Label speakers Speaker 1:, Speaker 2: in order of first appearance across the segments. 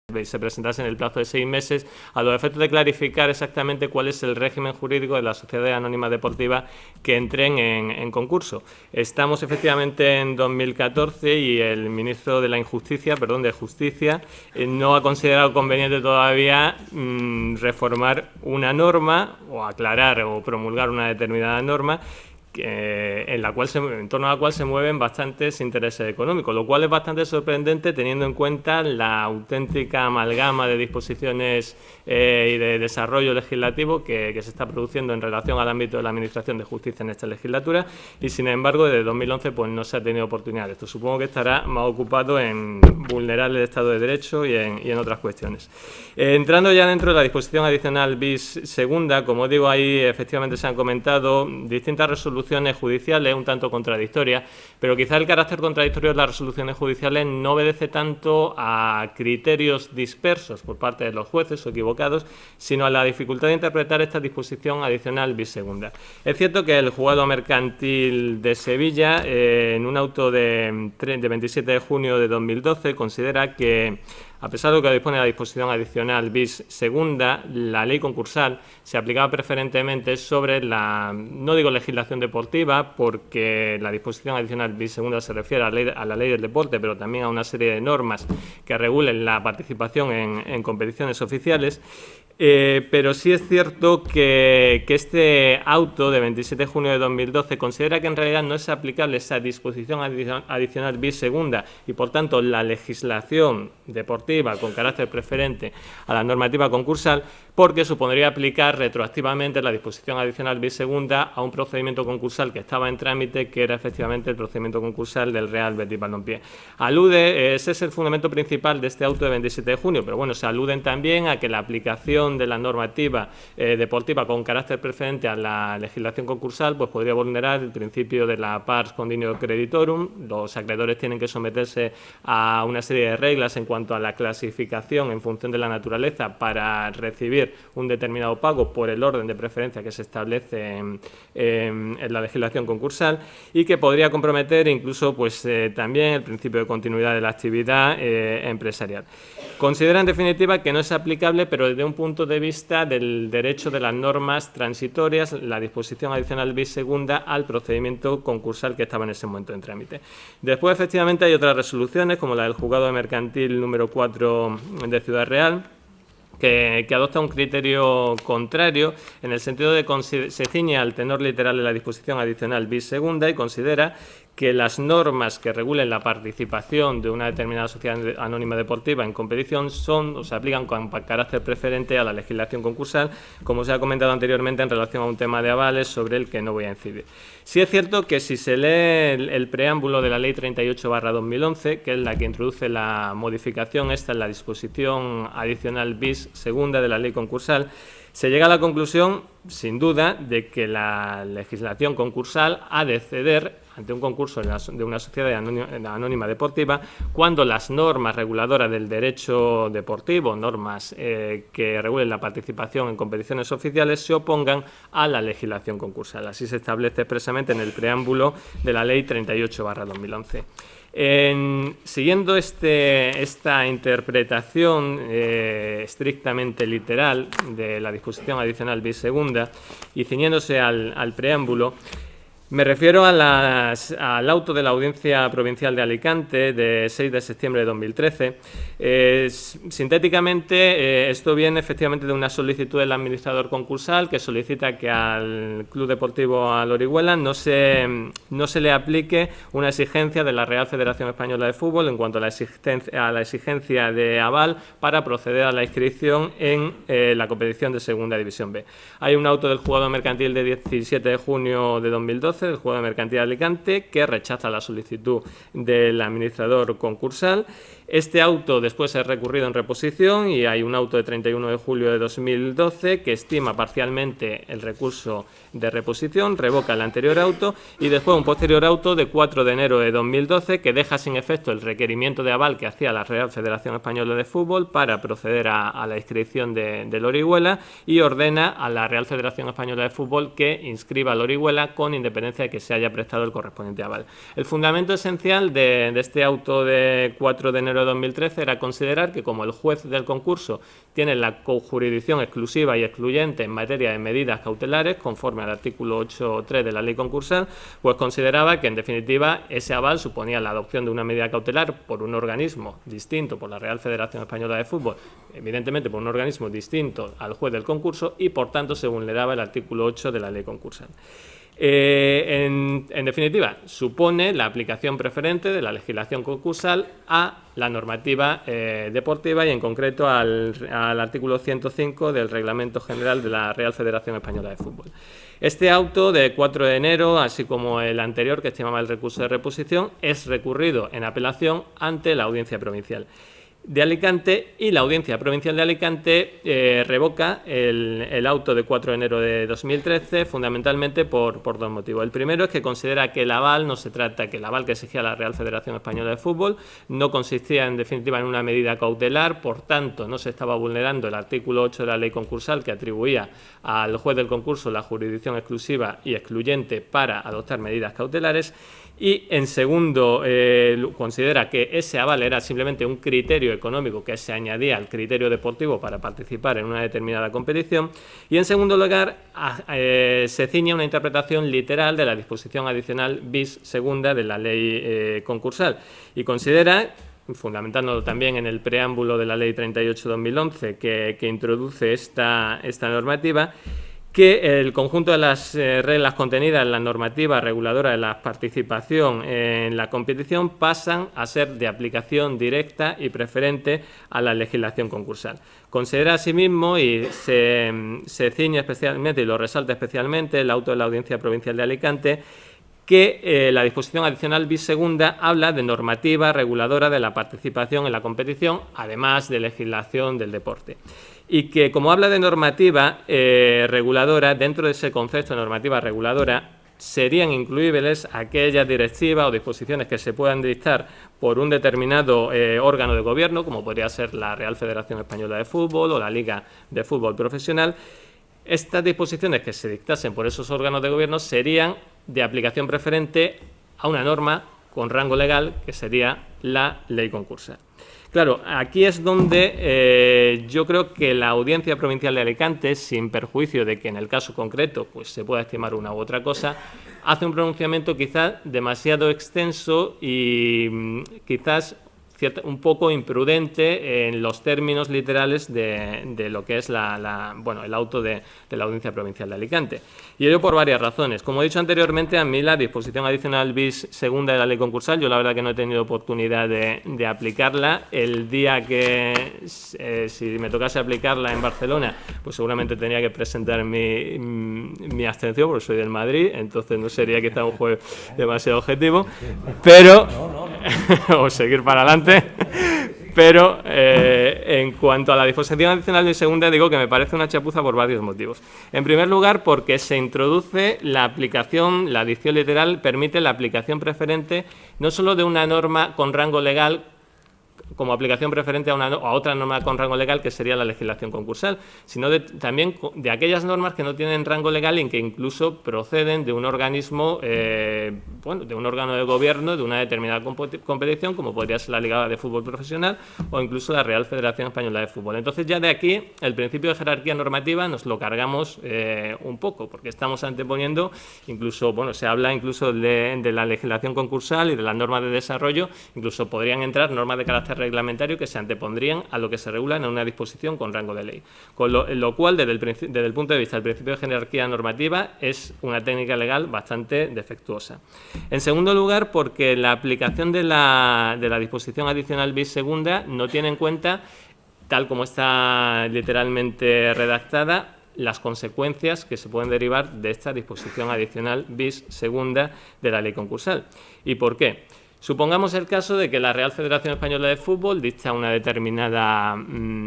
Speaker 1: se presentase en el plazo de 6 meses, a los efectos de clarificar exactamente cuál es el régimen jurídico de las sociedades anónimas deportivas que entren en concurso. Estamos efectivamente en 2014 y el ministro de Justicia, no ha considerado conveniente todavía reformar una norma o aclarar o promulgar una determinada norma en torno a la cual se mueven bastantes intereses económicos, lo cual es bastante sorprendente teniendo en cuenta la auténtica amalgama de disposiciones y de desarrollo legislativo que se está produciendo en relación al ámbito de la Administración de Justicia en esta legislatura, y sin embargo desde 2011 pues no se ha tenido oportunidad. Esto supongo que estará más ocupado en vulnerar el Estado de Derecho y en otras cuestiones. Entrando ya dentro de la disposición adicional bis segunda, como digo, ahí efectivamente se han comentado distintas resoluciones judiciales un tanto contradictorias, pero quizá el carácter contradictorio de las resoluciones judiciales no obedece tanto a criterios dispersos por parte de los jueces o equivocados, sino a la dificultad de interpretar esta disposición adicional bis segunda. Es cierto que el Juzgado Mercantil de Sevilla, en un auto de 27 de junio de 2012, considera que, a pesar de lo que dispone la disposición adicional bis segunda, la ley concursal se aplicaba preferentemente sobre la, no digo legislación deportiva, porque la disposición adicional bis segunda se refiere a la ley del deporte, pero también a una serie de normas que regulen la participación en competiciones oficiales. Pero sí es cierto que este auto de 27 de junio de 2012 considera que en realidad no es aplicable esa disposición adicional bis segunda y, por tanto, la legislación deportiva con carácter preferente a la normativa concursal, porque supondría aplicar retroactivamente la disposición adicional bis segunda a un procedimiento concursal que estaba en trámite, que era efectivamente el procedimiento concursal del Real Betis Balompié. Ese es el fundamento principal de este auto de 27 de junio, pero bueno, se aluden también a que la aplicación de la normativa deportiva con carácter preferente a la legislación concursal pues podría vulnerar el principio de la pars condicio creditorum. Los acreedores tienen que someterse a una serie de reglas en cuanto a la clasificación en función de la naturaleza para recibir un determinado pago por el orden de preferencia que se establece en la legislación concursal, y que podría comprometer incluso pues también el principio de continuidad de la actividad empresarial. Considera en definitiva que no es aplicable, pero desde un punto de vista del derecho de las normas transitorias, la disposición adicional bis segunda al procedimiento concursal que estaba en ese momento en trámite. Después, efectivamente, hay otras resoluciones, como la del Juzgado Mercantil número 4 de Ciudad Real, que adopta un criterio contrario, en el sentido de que se ciñe al tenor literal de la disposición adicional bis segunda y considera que las normas que regulen la participación de una determinada sociedad anónima deportiva en competición se aplican con carácter preferente a la legislación concursal, como se ha comentado anteriormente en relación a un tema de avales sobre el que no voy a incidir. Sí es cierto que si se lee el preámbulo de la Ley 38/2011, que es la que introduce la modificación esta en la disposición adicional bis segunda de la ley concursal, se llega a la conclusión, sin duda, de que la legislación concursal ha de ceder ante un concurso de una sociedad anónima deportiva cuando las normas reguladoras del derecho deportivo, normas que regulen la participación en competiciones oficiales, se opongan a la legislación concursal. Así se establece expresamente en el preámbulo de la Ley 38/2011. Siguiendo esta interpretación estrictamente literal de la disposición adicional bis segunda y ciñéndose al preámbulo, me refiero al auto de la Audiencia Provincial de Alicante de 6 de septiembre de 2013. Sintéticamente, esto viene efectivamente de una solicitud del administrador concursal que solicita que al Club Deportivo Al Orihuela no se le aplique una exigencia de la Real Federación Española de Fútbol en cuanto a la exigencia de aval para proceder a la inscripción en la competición de Segunda División B. Hay un auto del Juzgado Mercantil de 17 de junio de 2012 del Juzgado Mercantil de Alicante que rechaza la solicitud del administrador concursal. Este auto después es recurrido en reposición y hay un auto de 31 de julio de 2012 que estima parcialmente el recurso de reposición, revoca el anterior auto y después un posterior auto de 4 de enero de 2012 que deja sin efecto el requerimiento de aval que hacía la Real Federación Española de Fútbol para proceder a la inscripción del Orihuela y ordena a la Real Federación Española de Fútbol que inscriba al Orihuela con independencia de que se haya prestado el correspondiente aval. El fundamento esencial de este auto de 4 de enero enero de 2013 era considerar que como el juez del concurso tiene la jurisdicción exclusiva y excluyente en materia de medidas cautelares, conforme al artículo 8.3 de la ley concursal, pues consideraba que en definitiva ese aval suponía la adopción de una medida cautelar por un organismo distinto, por la Real Federación Española de Fútbol, evidentemente por un organismo distinto al juez del concurso, y por tanto se vulneraba el artículo 8 de la ley concursal. En definitiva, supone la aplicación preferente de la legislación concursal a la normativa deportiva y en concreto al artículo 105 del Reglamento General de la Real Federación Española de Fútbol. Este auto de 4 de enero, así como el anterior que estimaba el recurso de reposición, es recurrido en apelación ante la Audiencia Provincial de Alicante, y la Audiencia Provincial de Alicante revoca el auto de 4 de enero de 2013 fundamentalmente por dos motivos. El primero es que considera que el aval que el aval que exigía la Real Federación Española de Fútbol no consistía en definitiva en una medida cautelar, por tanto no se estaba vulnerando el artículo 8 de la ley concursal que atribuía al juez del concurso la jurisdicción exclusiva y excluyente para adoptar medidas cautelares. Y, en segundo, considera que ese aval era simplemente un criterio económico que se añadía al criterio deportivo para participar en una determinada competición. Y, en segundo lugar, se ciñe a una interpretación literal de la disposición adicional bis segunda de la ley concursal y considera, fundamentándolo también en el preámbulo de la Ley 38/2011 que introduce esta normativa, que el conjunto de las reglas contenidas en la normativa reguladora de la participación en la competición pasan a ser de aplicación directa y preferente a la legislación concursal. Considera asimismo, y se ciñe especialmente y lo resalta especialmente el auto de la Audiencia Provincial de Alicante, que la disposición adicional bis segunda habla de normativa reguladora de la participación en la competición, además de legislación del deporte. Y que, como habla de normativa reguladora, dentro de ese concepto de normativa reguladora serían incluibles aquellas directivas o disposiciones que se puedan dictar por un determinado órgano de gobierno, como podría ser la Real Federación Española de Fútbol o la Liga de Fútbol Profesional. Estas disposiciones que se dictasen por esos órganos de gobierno serían de aplicación preferente a una norma con rango legal, que sería la ley concursal. Claro, aquí es donde yo creo que la Audiencia Provincial de Alicante, sin perjuicio de que en el caso concreto pues, se pueda estimar una u otra cosa, hace un pronunciamiento quizás demasiado extenso y quizás un poco imprudente en los términos literales de lo que es el auto de la Audiencia Provincial de Alicante. Y ello por varias razones. Como he dicho anteriormente, a mí la disposición adicional bis segunda de la ley concursal, yo la verdad que no he tenido oportunidad de aplicarla. El día que, si me tocase aplicarla en Barcelona, pues seguramente tenía que presentar mi abstención, porque soy del Madrid, entonces no sería quizá un juez demasiado objetivo, pero o seguir para adelante. Pero en cuanto a la disposición adicional de segunda, digo que me parece una chapuza por varios motivos. En primer lugar, porque se introduce la aplicación, la dicción literal permite la aplicación preferente no solo de una norma con rango legal como aplicación preferente a otra norma con rango legal, que sería la legislación concursal, sino también de aquellas normas que no tienen rango legal y que incluso proceden de un organismo, de un órgano de gobierno de una determinada competición, como podría ser la Liga de Fútbol Profesional o incluso la Real Federación Española de Fútbol. Entonces, ya de aquí, el principio de jerarquía normativa nos lo cargamos un poco, porque estamos anteponiendo, incluso, se habla incluso de la legislación concursal y de las normas de desarrollo, incluso podrían entrar normas de carácter reglamentario que se antepondrían a lo que se regula en una disposición con rango de ley. Con lo cual, desde el punto de vista del principio de jerarquía normativa, es una técnica legal bastante defectuosa. En segundo lugar, porque la aplicación de la disposición adicional bis segunda no tiene en cuenta, tal como está literalmente redactada, las consecuencias que se pueden derivar de esta disposición adicional bis segunda de la ley concursal. ¿Y por qué? Supongamos el caso de que la Real Federación Española de Fútbol dicta una determinada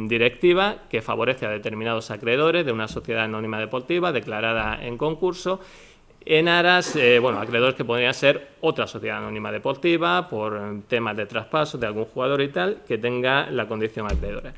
Speaker 1: directiva que favorece a determinados acreedores de una sociedad anónima deportiva declarada en concurso en aras, acreedores que podrían ser otra sociedad anónima deportiva por temas de traspaso de algún jugador y tal, que tenga la condición acreedora.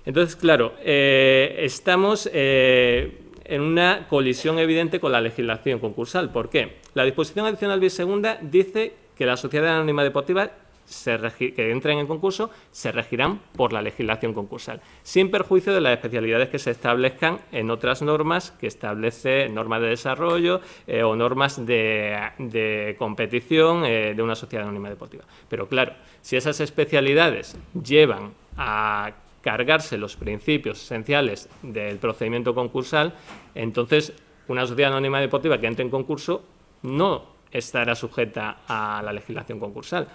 Speaker 1: Entonces, claro, estamos en una colisión evidente con la legislación concursal. ¿Por qué? La disposición adicional bis segunda dice que la sociedad anónima deportiva que entren en concurso se regirán por la legislación concursal, sin perjuicio de las especialidades que se establezcan en otras normas que establece normas de desarrollo o normas de competición de una sociedad anónima deportiva. Pero claro, si esas especialidades llevan a cargarse los principios esenciales del procedimiento concursal, entonces una sociedad anónima deportiva que entre en concurso no estará sujeta a la legislación concursal.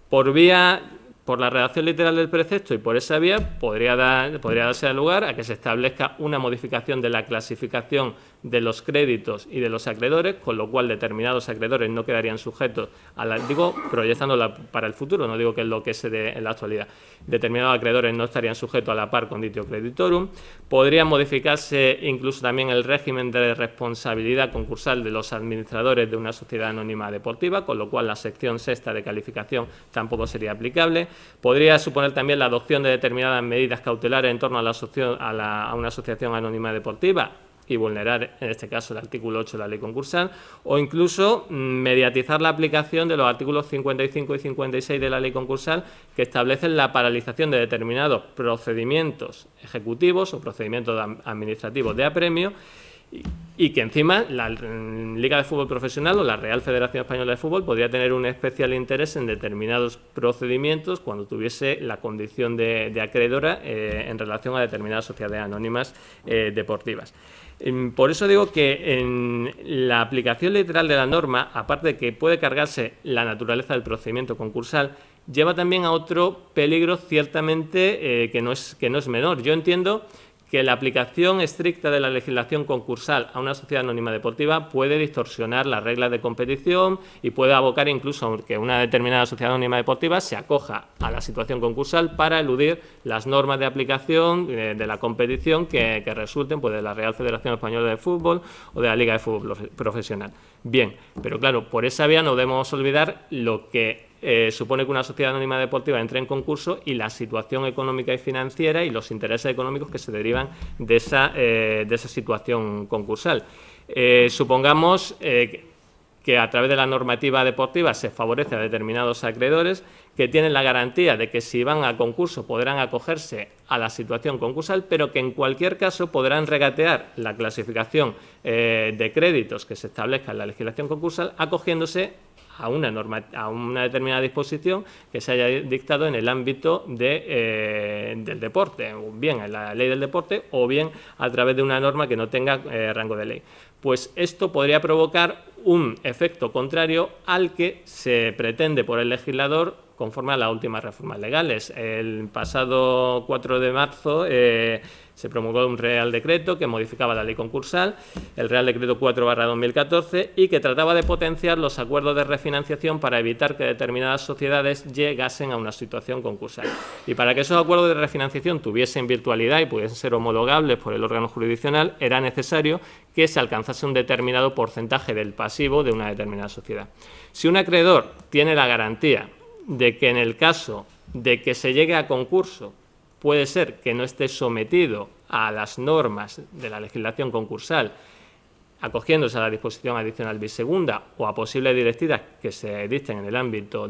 Speaker 1: Por la redacción literal del precepto y por esa vía podría darse lugar a que se establezca una modificación de la clasificación de los créditos y de los acreedores, con lo cual determinados acreedores no quedarían sujetos a la, digo, proyectándola para el futuro, no digo que es lo que se dé en la actualidad, determinados acreedores no estarían sujetos a la par conditio creditorum. Podría modificarse incluso también el régimen de responsabilidad concursal de los administradores de una sociedad anónima deportiva, con lo cual la sección sexta de calificación tampoco sería aplicable. Podría suponer también la adopción de determinadas medidas cautelares en torno a una asociación anónima deportiva y vulnerar, en este caso, el artículo 8 de la ley concursal, o incluso mediatizar la aplicación de los artículos 55 y 56 de la ley concursal, que establecen la paralización de determinados procedimientos ejecutivos o procedimientos administrativos de apremio, y que encima la Liga de Fútbol Profesional o la Real Federación Española de Fútbol podría tener un especial interés en determinados procedimientos cuando tuviese la condición de acreedora en relación a determinadas sociedades anónimas deportivas. Por eso digo que en la aplicación literal de la norma, aparte de que puede cargarse la naturaleza del procedimiento concursal, lleva también a otro peligro ciertamente que no es menor. Yo entiendo que la aplicación estricta de la legislación concursal a una sociedad anónima deportiva puede distorsionar las reglas de competición y puede abocar incluso a que una determinada sociedad anónima deportiva se acoja a la situación concursal para eludir las normas de aplicación de la competición que resulten pues, de la Real Federación Española de Fútbol o de la Liga de Fútbol Profesional. Bien, pero claro, por esa vía no debemos olvidar lo que supone que una sociedad anónima deportiva entre en concurso y la situación económica y financiera y los intereses económicos que se derivan de esa situación concursal. Supongamos que a través de la normativa deportiva se favorece a determinados acreedores que tienen la garantía de que si van a concurso podrán acogerse a la situación concursal, pero que en cualquier caso podrán regatear la clasificación de créditos que se establezca en la legislación concursal acogiéndose a una determinada disposición que se haya dictado en el ámbito del deporte, o bien en la ley del deporte o bien a través de una norma que no tenga rango de ley. Pues esto podría provocar un efecto contrario al que se pretende por el legislador conforme a las últimas reformas legales. El pasado 4 de marzo se promulgó un Real Decreto que modificaba la ley concursal, el Real Decreto 4/2014, y que trataba de potenciar los acuerdos de refinanciación para evitar que determinadas sociedades llegasen a una situación concursal. Y para que esos acuerdos de refinanciación tuviesen virtualidad y pudiesen ser homologables por el órgano jurisdiccional, era necesario que se alcanzase un determinado porcentaje del pasivo de una determinada sociedad. Si un acreedor tiene la garantía de que en el caso de que se llegue a concurso puede ser que no esté sometido a las normas de la legislación concursal, acogiéndose a la disposición adicional bisegunda o a posibles directivas que se dicten en el ámbito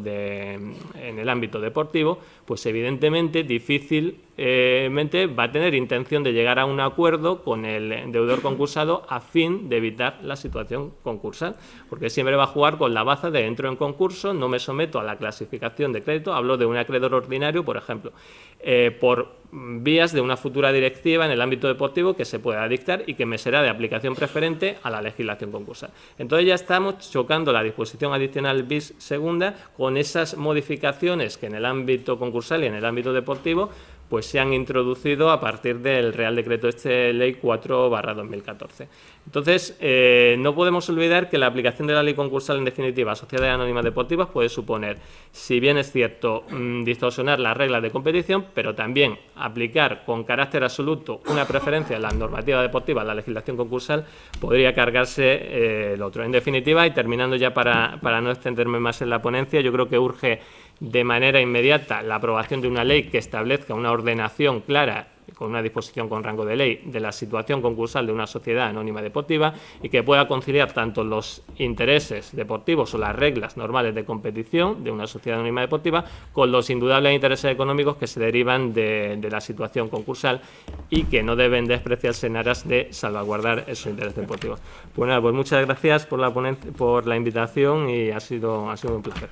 Speaker 1: deportivo, pues evidentemente difícilmente va a tener intención de llegar a un acuerdo con el deudor concursado a fin de evitar la situación concursal, porque siempre va a jugar con la baza de entro en concurso, no me someto a la clasificación de crédito, hablo de un acreedor ordinario, por ejemplo, por vías de una futura directiva en el ámbito deportivo que se pueda dictar y que me será de aplicación preferente a la legislación concursal. Entonces ya estamos chocando la disposición adicional bis segunda con esas modificaciones que en el ámbito concursal y en el ámbito deportivo pues se han introducido a partir del Real Decreto Ley 4/2014. Entonces, no podemos olvidar que la aplicación de la ley concursal, en definitiva, a sociedades anónimas deportivas puede suponer, si bien es cierto, distorsionar las reglas de competición, pero también aplicar con carácter absoluto una preferencia en la normativa deportiva, en la legislación concursal, podría cargarse el otro. En definitiva, y terminando ya para no extenderme más en la ponencia, yo creo que urge de manera inmediata la aprobación de una ley que establezca una ordenación clara con una disposición con rango de ley, de la situación concursal de una sociedad anónima deportiva y que pueda conciliar tanto los intereses deportivos o las reglas normales de competición de una sociedad anónima deportiva con los indudables intereses económicos que se derivan de la situación concursal y que no deben despreciarse en aras de salvaguardar esos intereses deportivos. Pues nada, pues muchas gracias por la invitación y ha sido un placer.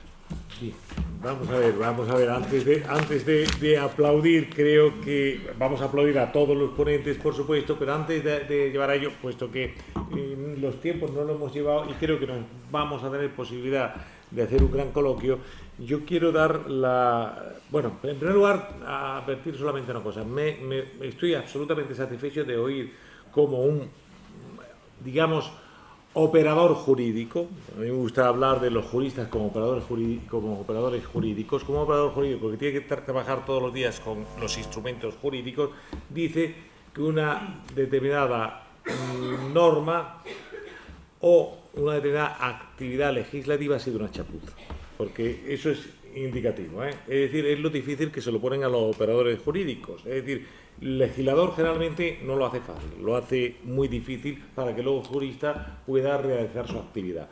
Speaker 2: Sí. Vamos a ver, antes de aplaudir, creo que vamos a aplaudir a todos los ponentes, por supuesto, pero antes de llevar a ello, puesto que los tiempos no lo hemos llevado y creo que nos vamos a tener posibilidad de hacer un gran coloquio, yo quiero dar bueno, en primer lugar, advertir solamente una cosa. Estoy absolutamente satisfecho de oír como un, digamos, operador jurídico. A mí me gusta hablar de los juristas como operadores jurídicos, como operador jurídico que tiene que trabajar todos los días con los instrumentos jurídicos, dice que una determinada norma o una determinada actividad legislativa ha sido una chapuza, porque eso es indicativo, ¿eh? Es decir, es lo difícil que se lo ponen a los operadores jurídicos. Es decir, el legislador generalmente no lo hace fácil, lo hace muy difícil para que luego el jurista pueda realizar su actividad.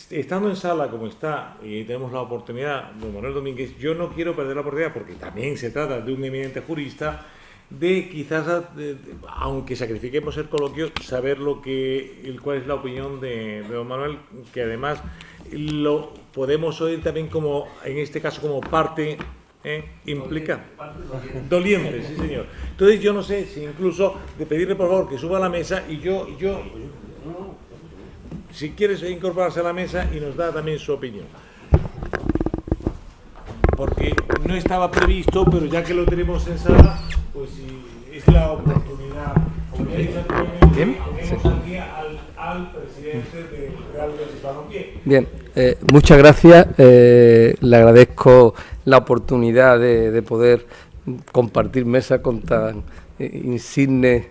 Speaker 2: Estando en sala como está y tenemos la oportunidad, don Manuel Domínguez, yo no quiero perder la oportunidad, porque también se trata de un eminente jurista, de quizás, aunque sacrifiquemos el coloquio, saber cuál es la opinión de don Manuel, que además lo podemos oír también como, en este caso, como parte implica. Doliente, sí señor. Entonces yo no sé si incluso de pedirle por favor que suba a la mesa y yo si quieres incorporarse a la mesa y nos da también su opinión. Porque no estaba previsto, pero ya que lo tenemos en sala, pues si es la oportunidad.
Speaker 3: Bien.
Speaker 2: Tenemos aquí al presidente del Real Betis Balompié.
Speaker 3: Bien, muchas gracias. Le agradezco la oportunidad de poder compartir mesa con tan insignes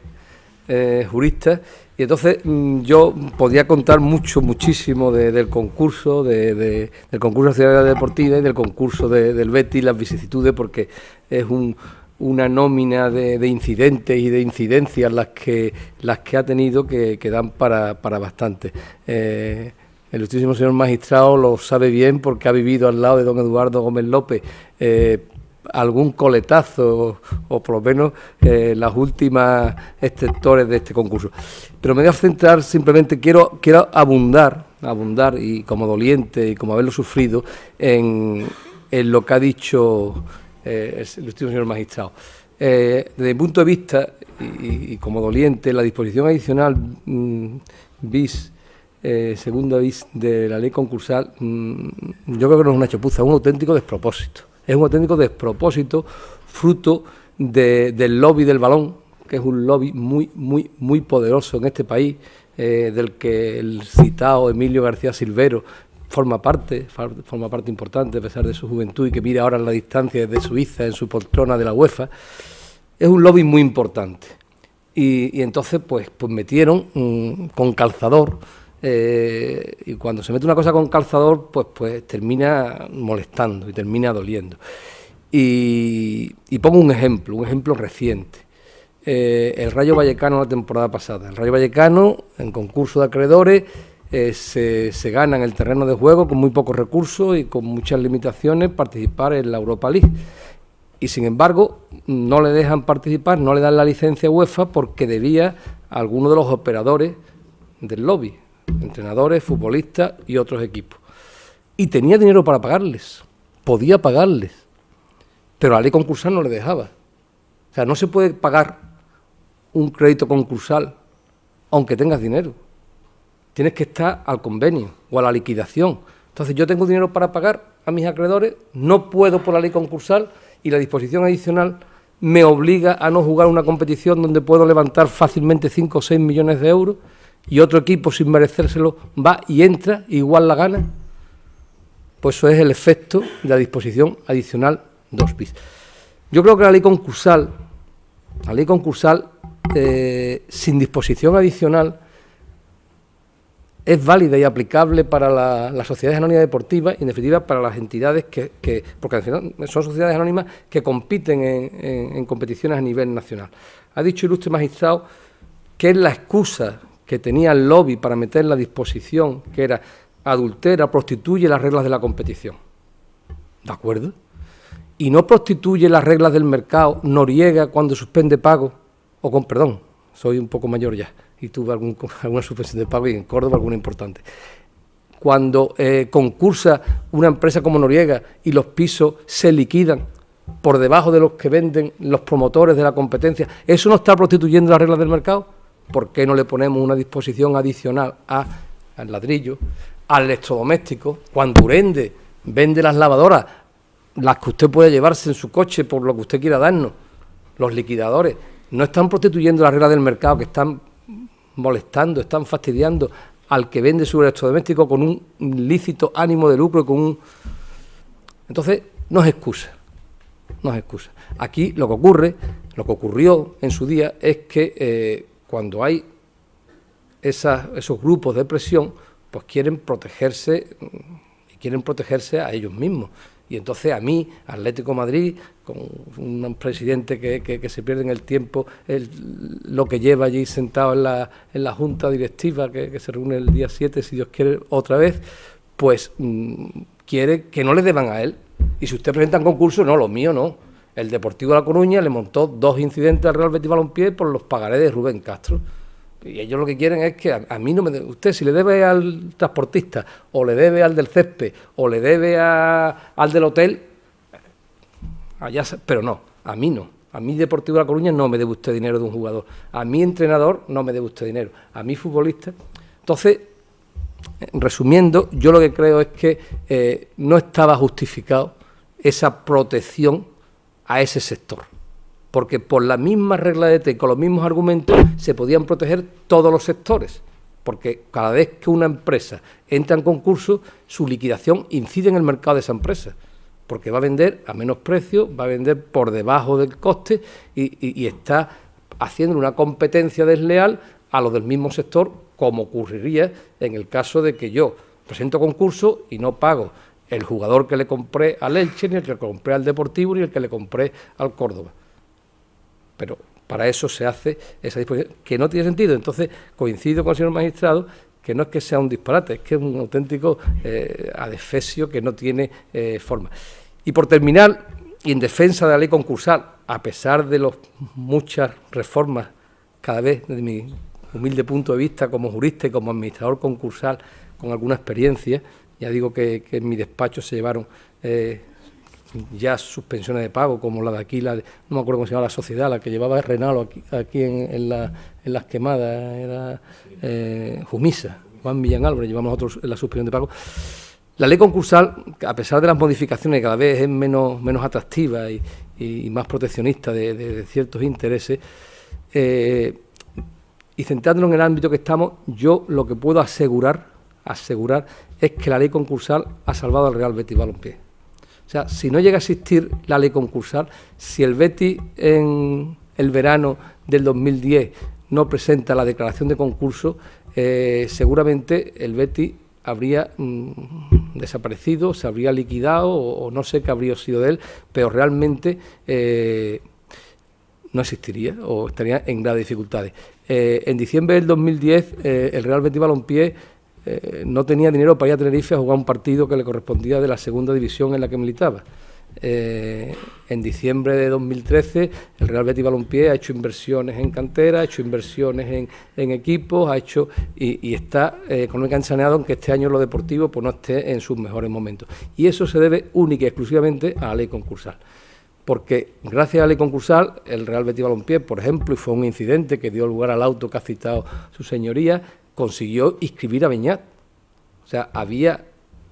Speaker 3: juristas. Y entonces yo podía contar muchísimo del concurso, del concurso nacional deportiva y del concurso del Betis, las vicisitudes, porque es una nómina de incidentes y de incidencias las que ha tenido que dan para bastante. El ilustrísimo señor magistrado lo sabe bien porque ha vivido al lado de don Eduardo Gómez López algún coletazo o por lo menos las últimas exceptores de este concurso. Pero me voy a centrar simplemente, quiero abundar y como doliente y como haberlo sufrido en lo que ha dicho el ilustrísimo señor magistrado. Desde mi punto de vista y como doliente, la disposición adicional segunda bis de la ley concursal, yo creo que no es una chapuza, es un auténtico despropósito. Es un auténtico despropósito fruto del lobby del balón, que es un lobby muy poderoso en este país, del que el citado Emilio García Silvero forma parte importante a pesar de su juventud y que mira ahora en la distancia desde Suiza en su poltrona de la UEFA. Es un lobby muy importante y entonces pues metieron con calzador. Y cuando se mete una cosa con calzador, pues termina molestando y termina doliendo. Y pongo un ejemplo reciente. El Rayo Vallecano la temporada pasada. El Rayo Vallecano, en concurso de acreedores, se gana en el terreno de juego con muy pocos recursos y con muchas limitaciones participar en la Europa League. Y sin embargo, no le dejan participar, no le dan la licencia UEFA porque debía a alguno de los operadores del lobby, entrenadores, futbolistas y otros equipos. Y tenía dinero para pagarles, podía pagarles, pero la ley concursal no le dejaba. O sea, no se puede pagar un crédito concursal aunque tengas dinero. Tienes que estar al convenio o a la liquidación. Entonces yo tengo dinero para pagar a mis acreedores, no puedo por la ley concursal y la disposición adicional me obliga a no jugar una competición donde puedo levantar fácilmente 5 o 6 millones de euros y otro equipo sin merecérselo va y entra y igual la gana. Pues eso es el efecto de la disposición adicional 2 bis. Yo creo que la ley concursal sin disposición adicional es válida y aplicable para las sociedades anónimas deportivas y, en definitiva, para las entidades porque al final son sociedades anónimas que compiten en competiciones a nivel nacional. Ha dicho ilustre magistrado que es la excusa que tenía el lobby para meter la disposición, que era adultera, prostituye las reglas de la competición. ¿De acuerdo? Y no prostituye las reglas del mercado Noriega cuando suspende pago, perdón, soy un poco mayor ya, y tuve alguna suspensión de pago, y en Córdoba alguna importante. Cuando concursa una empresa como Noriega y los pisos se liquidan por debajo de los que venden los promotores de la competencia, ¿eso no está prostituyendo las reglas del mercado? ¿Por qué no le ponemos una disposición adicional al ladrillo, al electrodoméstico? Cuando Urende vende las lavadoras, las que usted puede llevarse en su coche por lo que usted quiera darnos, los liquidadores, no están prostituyendo las reglas del mercado, que están molestando, están fastidiando al que vende su electrodoméstico con un lícito ánimo de lucro, Entonces, no es excusa. Aquí lo que ocurrió en su día es que cuando hay esos grupos de presión, pues quieren protegerse a ellos mismos. Y entonces a mí, Atlético de Madrid, con un presidente que se pierde en el tiempo lo que lleva allí sentado en la junta directiva, que se reúne el día 7, si Dios quiere, otra vez, pues quiere que no le deban a él. Y si usted presenta un concurso, no, lo mío no. El Deportivo de La Coruña le montó 2 incidentes al Real Betis Balompié por los pagarés de Rubén Castro. Y ellos lo que quieren es que a mí no me... Usted, si le debe al transportista, o le debe al del césped, o le debe al del hotel, pero no, a mí no. A mí, Deportivo de La Coruña, no me debe usted dinero de un jugador. A mi entrenador no me debe usted dinero. A mi futbolista. Entonces, resumiendo, yo lo que creo es que no estaba justificado esa protección a ese sector. Porque por la misma regla de té, con los mismos argumentos, se podían proteger todos los sectores. Porque cada vez que una empresa entra en concurso, su liquidación incide en el mercado de esa empresa. Porque va a vender a menos precio, va a vender por debajo del coste y está haciendo una competencia desleal a los del mismo sector, como ocurriría en el caso de que yo presento concurso y no pago el jugador que le compré al Elche, ni el que le compré al Deportivo, ni el que le compré al Córdoba. Pero para eso se hace esa disposición, que no tiene sentido. Entonces, coincido con el señor magistrado, que no es que sea un disparate, es que es un auténtico adefesio que no tiene forma. Y por terminar, y en defensa de la ley concursal, a pesar de las muchas reformas, cada vez desde mi humilde punto de vista como jurista y como administrador concursal con alguna experiencia, ya digo que en mi despacho se llevaron ya suspensiones de pago, como la de aquí, no me acuerdo cómo se llama la sociedad, la que llevaba Renalo aquí en las quemadas, era Jumisa, Juan Millán Álvarez, llevamos nosotros la suspensión de pago. La ley concursal, a pesar de las modificaciones, cada vez es menos atractiva y más proteccionista de ciertos intereses, y centrándonos en el ámbito que estamos, yo lo que puedo asegurar es que la ley concursal ha salvado al Real Betis Balompié. O sea, si no llega a existir la ley concursal, si el Betis en el verano del 2010 no presenta la declaración de concurso, seguramente el Betis habría desaparecido, se habría liquidado o no sé qué habría sido de él, pero realmente no existiría o estaría en graves dificultades. En diciembre del 2010 el Real Betis Balompié no tenía dinero para ir a Tenerife a jugar un partido que le correspondía de la segunda división en la que militaba. En diciembre de 2013 el Real Betis Balompié ha hecho inversiones en cantera, ha hecho inversiones en equipos, y está económicamente saneado, aunque este año lo deportivo pues no esté en sus mejores momentos. Y eso se debe única y exclusivamente a la ley concursal. Porque gracias a la ley concursal, el Real Betis Balompié, por ejemplo, y fue un incidente que dio lugar al auto que ha citado su señoría, consiguió inscribir a Beñat. O sea, había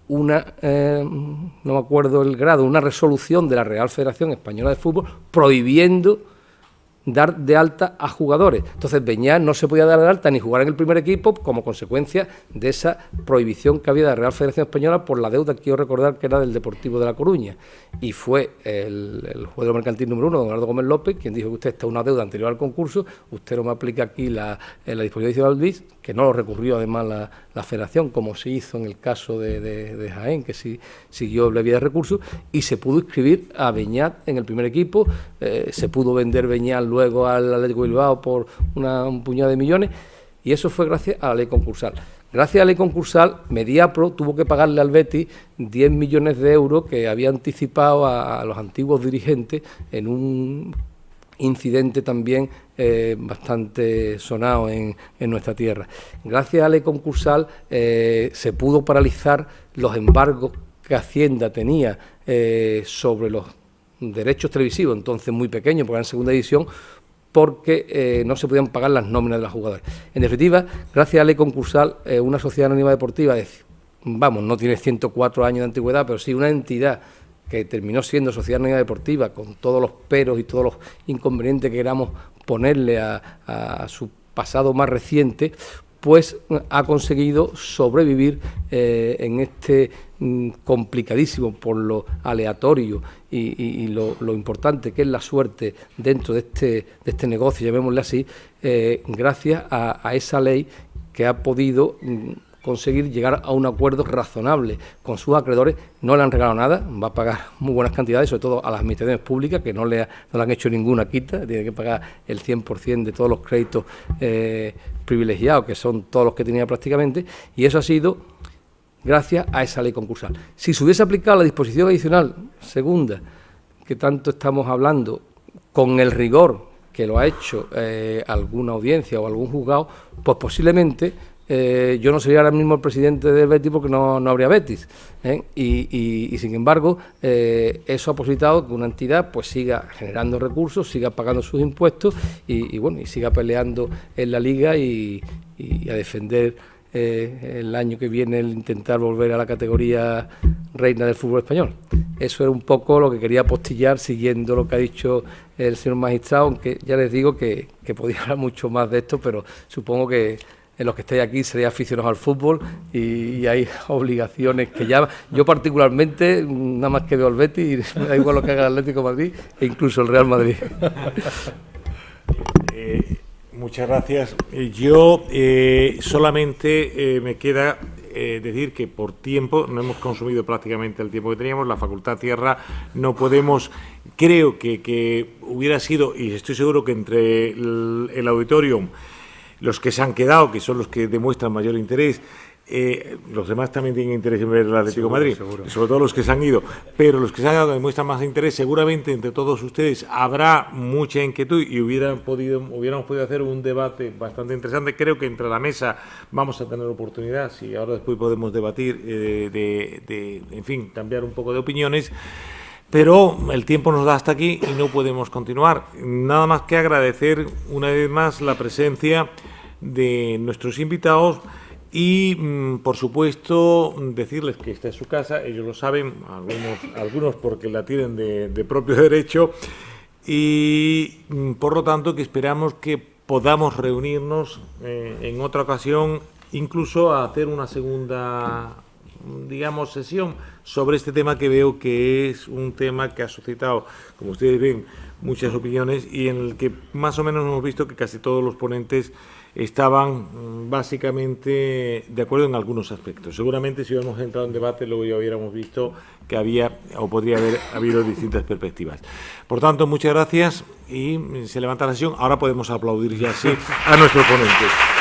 Speaker 3: una, no me acuerdo el grado, una resolución de la Real Federación Española de Fútbol prohibiendo dar de alta a jugadores. Entonces Beñat no se podía dar de alta ni jugar en el primer equipo como consecuencia de esa prohibición que había de la Real Federación Española por la deuda que quiero recordar que era del Deportivo de La Coruña. Y fue el juez de lo mercantil número 1, don Eduardo Gómez López, quien dijo que usted está una deuda anterior al concurso, usted no me aplica aquí la disposición adicional bis, que no lo recurrió además la Federación, como se hizo en el caso de Jaén, que sí siguió la vía de recursos, y se pudo inscribir a Beñat en el primer equipo, se pudo vender Beñat luego al Atlético Bilbao por un puñado de millones, y eso fue gracias a la ley concursal. Gracias a la ley concursal, Mediapro tuvo que pagarle al Betis 10 millones de euros que había anticipado a los antiguos dirigentes en un incidente también bastante sonado en nuestra tierra. Gracias a la ley concursal se pudo paralizar los embargos que Hacienda tenía sobre los derechos televisivos, entonces muy pequeños, porque eran segunda edición, porque no se podían pagar las nóminas de los jugadores. En definitiva, gracias a la ley concursal, una sociedad anónima deportiva, no tiene 104 años de antigüedad, pero sí una entidad que terminó siendo sociedad anónima deportiva, con todos los peros y todos los inconvenientes que queramos ponerle a su pasado más reciente, pues ha conseguido sobrevivir en este complicadísimo por lo aleatorio y lo importante que es la suerte dentro de este negocio, llamémosle así, gracias a esa ley que ha podido conseguir llegar a un acuerdo razonable con sus acreedores. No le han regalado nada, va a pagar muy buenas cantidades, sobre todo a las administraciones públicas, que no le han hecho ninguna quita, tiene que pagar el 100% de todos los créditos privilegiados, que son todos los que tenía prácticamente, y eso ha sido gracias a esa ley concursal. Si se hubiese aplicado la disposición adicional segunda, que tanto estamos hablando, con el rigor que lo ha hecho alguna audiencia o algún juzgado, pues posiblemente yo no sería ahora mismo el presidente del Betis, porque no habría Betis, y sin embargo eso ha posibilitado que una entidad pues siga generando recursos, siga pagando sus impuestos y siga peleando en la liga y a defender el año que viene el intentar volver a la categoría reina del fútbol español. Eso era un poco lo que quería apostillar, siguiendo lo que ha dicho el señor magistrado, aunque ya les digo que podía hablar mucho más de esto, pero supongo que en los que estáis aquí seréis aficionados al fútbol y hay obligaciones que ya... Yo particularmente, nada más que veo al Betis, y me da igual lo que haga el Atlético de Madrid e incluso el Real Madrid.
Speaker 2: Muchas gracias. Yo solamente me queda decir que por tiempo, no hemos consumido prácticamente el tiempo que teníamos, la Facultad cierra, no podemos... Creo que hubiera sido, y estoy seguro que entre el auditorium, los que se han quedado, que son los que demuestran mayor interés, los demás también tienen interés en ver el Atlético de Madrid, seguro. Sobre todo los que se han ido, pero los que se han quedado demuestran más interés. Seguramente entre todos ustedes habrá mucha inquietud y hubiéramos podido hacer un debate bastante interesante. Creo que entre la mesa vamos a tener oportunidad, si ahora después podemos debatir, en fin, cambiar un poco de opiniones. Pero el tiempo nos da hasta aquí y no podemos continuar. Nada más que agradecer una vez más la presencia de nuestros invitados y, por supuesto, decirles que esta es su casa, ellos lo saben, algunos porque la tienen de propio derecho, y por lo tanto que esperamos que podamos reunirnos en otra ocasión, incluso a hacer una segunda, digamos, sesión sobre este tema, que veo que es un tema que ha suscitado, como ustedes ven, muchas opiniones y en el que más o menos hemos visto que casi todos los ponentes estaban básicamente de acuerdo en algunos aspectos. Seguramente si hubiéramos entrado en debate luego ya hubiéramos visto que había o podría haber habido distintas perspectivas. Por tanto, muchas gracias y se levanta la sesión. Ahora podemos aplaudir ya sí a nuestros ponentes.